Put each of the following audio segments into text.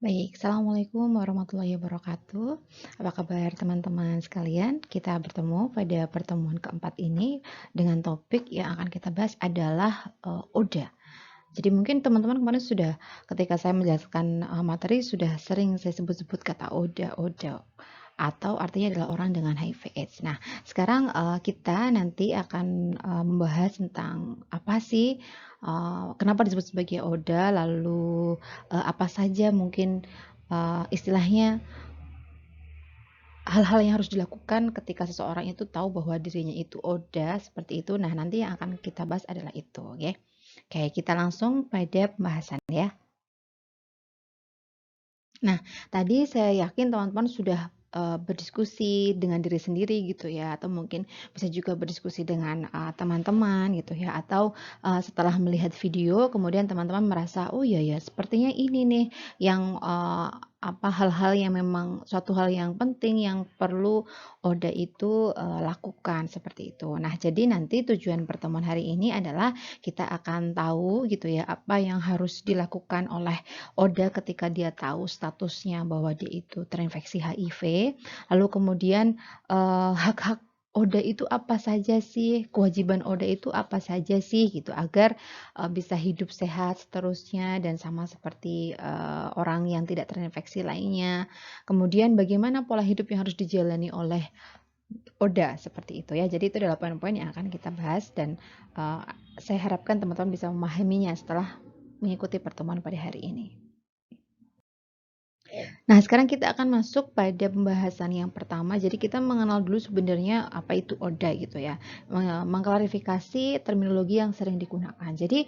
Baik, Assalamualaikum warahmatullahi wabarakatuh. Apa kabar teman-teman sekalian? Kita bertemu pada pertemuan keempat ini dengan topik yang akan kita bahas adalah Oda. Jadi mungkin teman-teman kemarin sudah ketika saya menjelaskan materi sudah sering saya sebut-sebut kata Oda atau artinya adalah orang dengan HIV/AIDS. Nah, sekarang kita nanti akan membahas tentang apa sih kenapa disebut sebagai Oda, lalu apa saja mungkin istilahnya hal-hal yang harus dilakukan ketika seseorang itu tahu bahwa dirinya itu Oda seperti itu. Nah, nanti yang akan kita bahas adalah itu, oke? Oke, kita langsung pada pembahasan ya. Nah, tadi saya yakin teman-teman sudah berdiskusi dengan diri sendiri gitu ya, atau mungkin bisa juga berdiskusi dengan teman-teman gitu ya, atau setelah melihat video kemudian teman-teman merasa, oh iya ya, sepertinya ini nih yang apa hal-hal yang memang suatu hal yang penting yang perlu Oda itu lakukan seperti itu. Nah, jadi nanti tujuan pertemuan hari ini adalah kita akan tahu gitu ya apa yang harus dilakukan oleh Oda ketika dia tahu statusnya bahwa dia itu terinfeksi HIV, lalu kemudian hak-hak Oda itu apa saja sih, kewajiban Oda itu apa saja sih gitu agar bisa hidup sehat seterusnya dan sama seperti orang yang tidak terinfeksi lainnya. Kemudian bagaimana pola hidup yang harus dijalani oleh Oda seperti itu ya. Jadi itu adalah poin-poin yang akan kita bahas dan saya harapkan teman-teman bisa memahaminya setelah mengikuti pertemuan pada hari ini. Nah, sekarang kita akan masuk pada pembahasan yang pertama. Jadi kita mengenal dulu sebenarnya apa itu ODA gitu ya. Mengklarifikasi terminologi yang sering digunakan. Jadi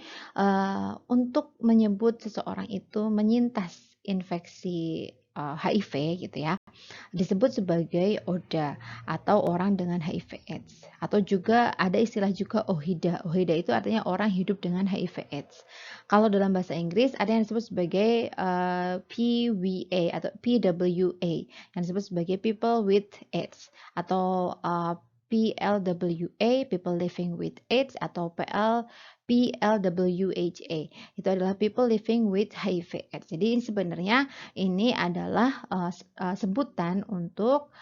untuk menyebut seseorang itu menyintas infeksi HIV gitu ya, disebut sebagai ODA atau orang dengan HIV/AIDS atau juga ada istilah juga OHIDA. OHIDA itu artinya orang hidup dengan HIV/AIDS. Kalau dalam bahasa Inggris ada yang disebut sebagai PWA atau PWA yang disebut sebagai People with AIDS atau PLWA People Living with AIDS atau PLWHA itu adalah People Living with HIV/AIDS. Jadi sebenarnya ini adalah sebutan untuk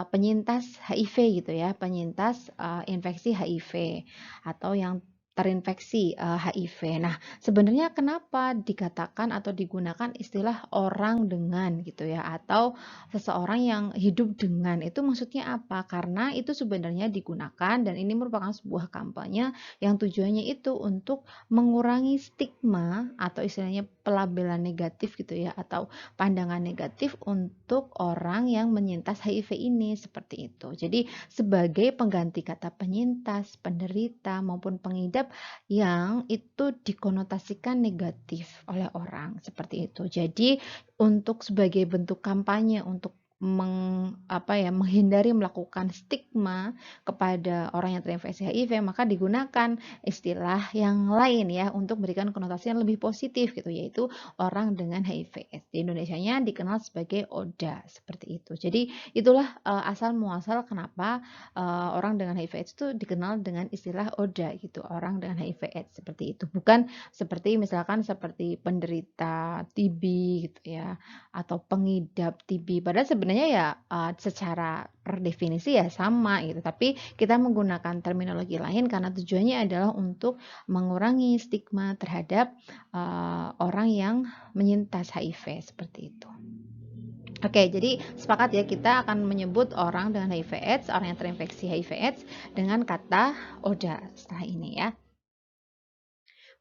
penyintas HIV gitu ya, penyintas infeksi HIV atau yang terinfeksi HIV. Nah, sebenarnya kenapa dikatakan atau digunakan istilah orang dengan gitu ya, atau seseorang yang hidup dengan itu maksudnya apa? Karena itu sebenarnya digunakan dan ini merupakan sebuah kampanye yang tujuannya itu untuk mengurangi stigma atau istilahnya pelabelan negatif gitu ya, atau pandangan negatif untuk orang yang menyintas HIV ini seperti itu. Jadi sebagai pengganti kata penyintas, penderita maupun pengidap yang itu dikonotasikan negatif oleh orang seperti itu. Jadi untuk sebagai bentuk kampanye untuk menghindari melakukan stigma kepada orang yang terinfeksi HIV, maka digunakan istilah yang lain ya untuk memberikan konotasi yang lebih positif gitu, yaitu orang dengan HIV/AIDS. Di Indonesianya dikenal sebagai ODA seperti itu. Jadi itulah asal muasal kenapa orang dengan HIV/AIDS itu dikenal dengan istilah ODA gitu, orang dengan HIV/AIDS seperti itu. Bukan seperti misalkan seperti penderita TB gitu ya, atau pengidap TB. Padahal sebenarnya ya secara per definisi ya sama gitu, tapi kita menggunakan terminologi lain karena tujuannya adalah untuk mengurangi stigma terhadap orang yang menyintas HIV seperti itu. Oke, jadi sepakat ya kita akan menyebut orang dengan HIV/AIDS, orang yang terinfeksi HIV/AIDS dengan kata ODA setelah ini ya.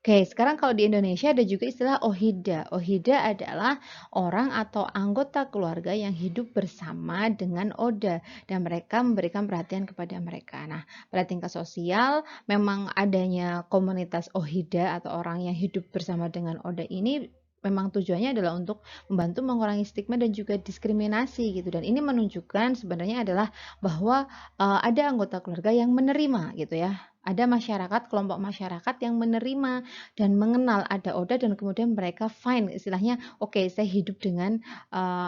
Oke, sekarang kalau di Indonesia ada juga istilah OHIDA. OHIDA adalah orang atau anggota keluarga yang hidup bersama dengan ODA dan mereka memberikan perhatian kepada mereka. Nah, pada tingkat sosial memang adanya komunitas OHIDA atau orang yang hidup bersama dengan ODA ini memang tujuannya adalah untuk membantu mengurangi stigma dan juga diskriminasi gitu. Dan ini menunjukkan sebenarnya adalah bahwa ada anggota keluarga yang menerima gitu ya, ada masyarakat, kelompok masyarakat yang menerima dan mengenal ada ODA dan kemudian mereka fine istilahnya, oke saya hidup dengan,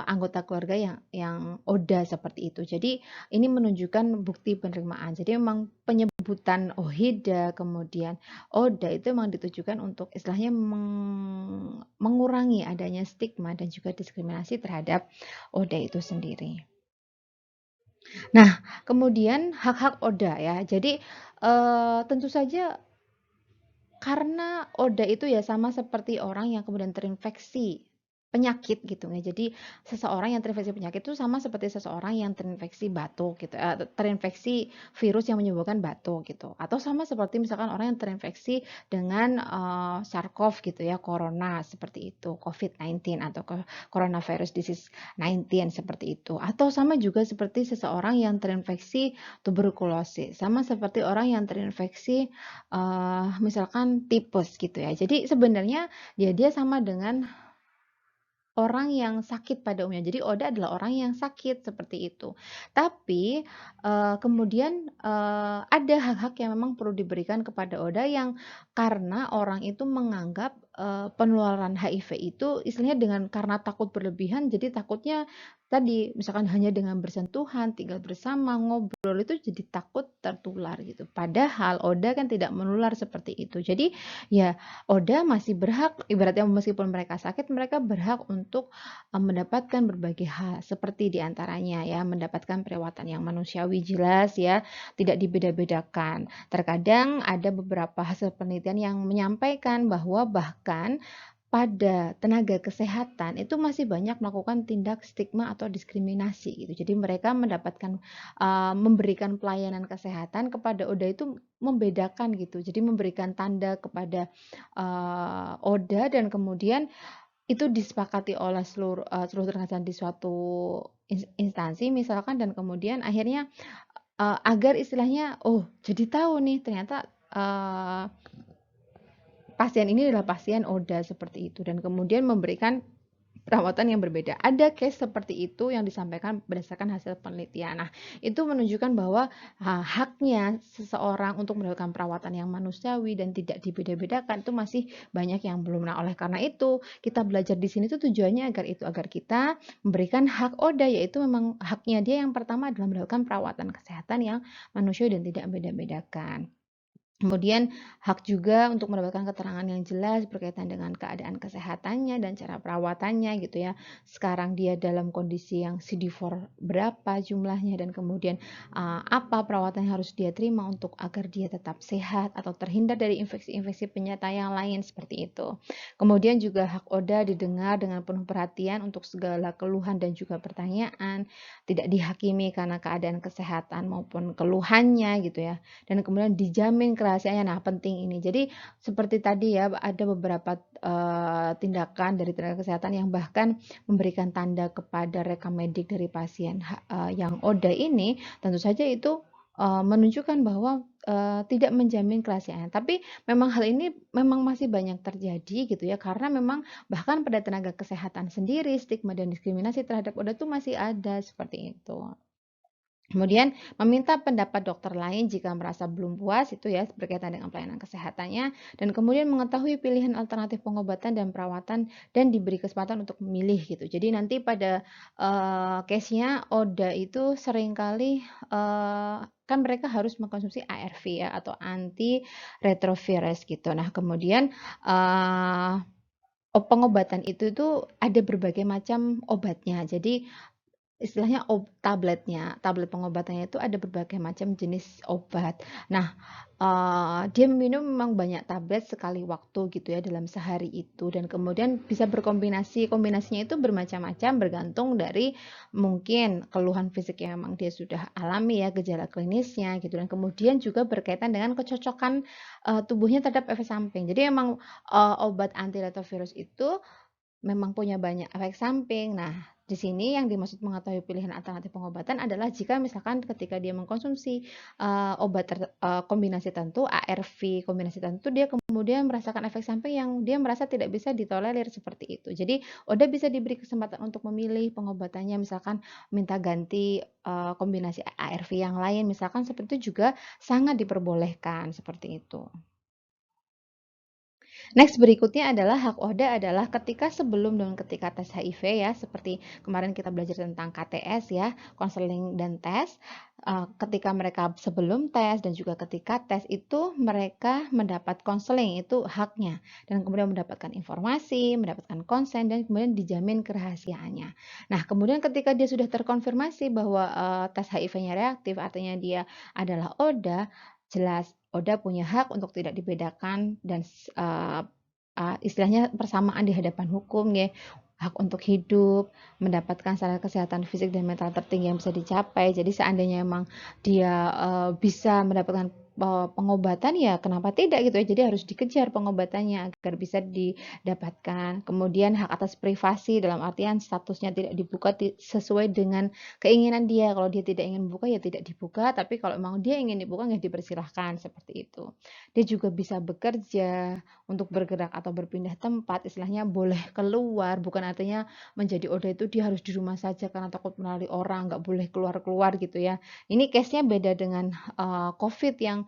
anggota keluarga yang ODA seperti itu. Jadi ini menunjukkan bukti penerimaan. Jadi memang penyebutan OHIDA kemudian ODA itu memang ditujukan untuk istilahnya mengurangi adanya stigma dan juga diskriminasi terhadap ODA itu sendiri. Nah, kemudian hak-hak ODA ya. Jadi, tentu saja karena ODA itu ya sama seperti orang yang kemudian terinfeksi penyakit gitu ya. Jadi seseorang yang terinfeksi penyakit itu sama seperti seseorang yang terinfeksi batuk gitu, terinfeksi virus yang menyebabkan batuk gitu. Atau sama seperti misalkan orang yang terinfeksi dengan SARS-CoV gitu ya, corona seperti itu, COVID-19 atau coronavirus disease 19 seperti itu. Atau sama juga seperti seseorang yang terinfeksi tuberkulosis, sama seperti orang yang terinfeksi misalkan tipes gitu ya. Jadi sebenarnya dia sama dengan orang yang sakit pada umumnya. Jadi ODA adalah orang yang sakit seperti itu. Tapi kemudian ada hak-hak yang memang perlu diberikan kepada ODA yang karena orang itu menganggap penularan HIV itu istilahnya karena takut berlebihan, jadi takutnya tadi misalkan hanya dengan bersentuhan, tinggal bersama, ngobrol itu jadi takut tertular gitu. Padahal ODA kan tidak menular seperti itu. Jadi ya ODA masih berhak, ibaratnya meskipun mereka sakit, mereka berhak untuk mendapatkan berbagai hal, seperti diantaranya ya, mendapatkan perawatan yang manusiawi jelas ya, tidak dibeda-bedakan. Terkadang ada beberapa hasil penelitian yang menyampaikan bahwa bahkan pada tenaga kesehatan itu masih banyak melakukan tindak stigma atau diskriminasi gitu. Jadi mereka memberikan pelayanan kesehatan kepada ODA itu membedakan gitu. Jadi memberikan tanda kepada ODA dan kemudian itu disepakati oleh seluruh rekan di suatu instansi misalkan dan kemudian akhirnya, agar istilahnya, oh jadi tahu nih ternyata, pasien ini adalah pasien ODA seperti itu dan kemudian memberikan perawatan yang berbeda. Ada case seperti itu yang disampaikan berdasarkan hasil penelitian. Nah, itu menunjukkan bahwa haknya seseorang untuk mendapatkan perawatan yang manusiawi dan tidak dibeda-bedakan itu masih banyak yang belum. Nah, oleh karena itu, kita belajar di sini tuh tujuannya agar kita memberikan hak ODA, yaitu memang haknya dia yang pertama adalah mendapatkan perawatan kesehatan yang manusiawi dan tidak beda-bedakan. Kemudian hak juga untuk mendapatkan keterangan yang jelas berkaitan dengan keadaan kesehatannya dan cara perawatannya gitu ya. Sekarang dia dalam kondisi yang CD4 berapa jumlahnya dan kemudian apa perawatan yang harus dia terima untuk agar dia tetap sehat atau terhindar dari infeksi-infeksi penyerta yang lain seperti itu. Kemudian juga hak ODA didengar dengan penuh perhatian untuk segala keluhan dan juga pertanyaan, tidak dihakimi karena keadaan kesehatan maupun keluhannya gitu ya. Dan kemudian dijamin kerahasiaannya. Nah, penting ini. Jadi seperti tadi ya, ada beberapa tindakan dari tenaga kesehatan yang bahkan memberikan tanda kepada rekam medik dari pasien yang ODA ini, tentu saja itu menunjukkan bahwa tidak menjamin kerahasiaan. Tapi memang hal ini memang masih banyak terjadi gitu ya, karena memang bahkan pada tenaga kesehatan sendiri stigma dan diskriminasi terhadap ODA itu masih ada seperti itu. Kemudian meminta pendapat dokter lain jika merasa belum puas itu ya berkaitan dengan pelayanan kesehatannya dan kemudian mengetahui pilihan alternatif pengobatan dan perawatan dan diberi kesempatan untuk memilih gitu. Jadi nanti pada case-nya ODA itu seringkali kan mereka harus mengkonsumsi ARV ya atau antiretrovirus gitu. Nah, kemudian pengobatan itu tuh ada berbagai macam obatnya. Jadi istilahnya tablet pengobatannya itu ada berbagai macam jenis obat. Nah, dia minum memang banyak tablet sekali waktu gitu ya dalam sehari itu dan kemudian bisa kombinasinya itu bermacam-macam bergantung dari mungkin keluhan fisik yang memang dia sudah alami ya, gejala klinisnya gitu dan kemudian juga berkaitan dengan kecocokan, tubuhnya terhadap efek samping. Jadi memang, obat antiretrovirus itu memang punya banyak efek samping. Nah, Di sini yang dimaksud mengetahui pilihan alternatif pengobatan adalah jika misalkan ketika dia mengkonsumsi, kombinasi tertentu, ARV kombinasi tertentu, dia kemudian merasakan efek samping yang dia merasa tidak bisa ditolerir seperti itu. Jadi, ODA bisa diberi kesempatan untuk memilih pengobatannya, misalkan minta ganti, kombinasi ARV yang lain, misalkan seperti itu juga sangat diperbolehkan, seperti itu. Next berikutnya adalah hak ODA adalah ketika sebelum dan ketika tes HIV ya, seperti kemarin kita belajar tentang KTS ya, konseling dan tes. Ketika mereka sebelum tes dan juga ketika tes itu mereka mendapat konseling, itu haknya. Dan kemudian mendapatkan informasi, mendapatkan konsen, dan kemudian dijamin kerahasiaannya. Nah, kemudian ketika dia sudah terkonfirmasi bahwa tes HIV-nya reaktif, artinya dia adalah ODA, jelas ODA punya hak untuk tidak dibedakan dan istilahnya persamaan di hadapan hukum ya, hak untuk hidup, mendapatkan standar kesehatan fisik dan mental tertinggi yang bisa dicapai. Jadi seandainya emang dia, bisa mendapatkan, pengobatan ya kenapa tidak gitu ya. Jadi harus dikejar pengobatannya agar bisa didapatkan. Kemudian hak atas privasi dalam artian statusnya tidak dibuka sesuai dengan keinginan dia. Kalau dia tidak ingin buka ya tidak dibuka, tapi kalau memang dia ingin dibuka ya dipersilahkan, seperti itu. Dia juga bisa bekerja, untuk bergerak atau berpindah tempat, istilahnya boleh keluar, bukan artinya menjadi ODA itu dia harus di rumah saja karena takut melalui orang, nggak boleh keluar-keluar gitu ya. Ini case-nya beda dengan COVID yang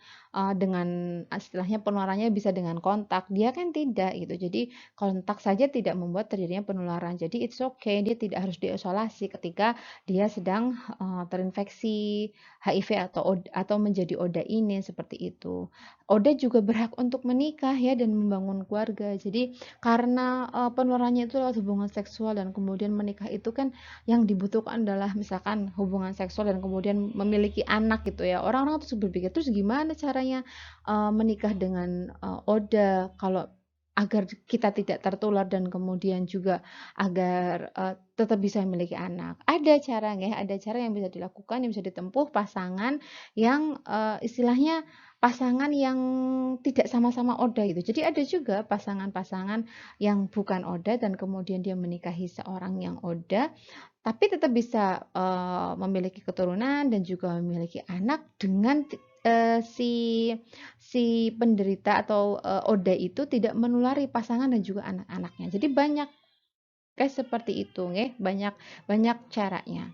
dengan istilahnya penularannya bisa dengan kontak, dia kan tidak gitu. Jadi kontak saja tidak membuat terjadinya penularan. Jadi it's okay, dia tidak harus diisolasi ketika dia sedang terinfeksi HIV atau menjadi ODA ini seperti itu. ODA juga berhak untuk menikah ya dan membangun keluarga. Jadi karena, penularannya itu lewat hubungan seksual dan kemudian menikah itu kan yang dibutuhkan adalah misalkan hubungan seksual dan kemudian memiliki anak gitu ya. Orang-orang terus berpikir, "Terus gimana caranya, menikah dengan, ODA kalau agar kita tidak tertular dan kemudian juga agar, tetap bisa memiliki anak?" Ada caranya, ada cara yang bisa dilakukan, yang bisa ditempuh pasangan yang, istilahnya pasangan yang tidak sama-sama ODA gitu. Jadi ada juga pasangan-pasangan yang bukan ODA dan kemudian dia menikahi seorang yang ODA, tapi tetap bisa, memiliki keturunan dan juga memiliki anak dengan si penderita atau, ODA itu tidak menulari pasangan dan juga anak-anaknya. Jadi banyak case seperti itu nggih, banyak banyak caranya.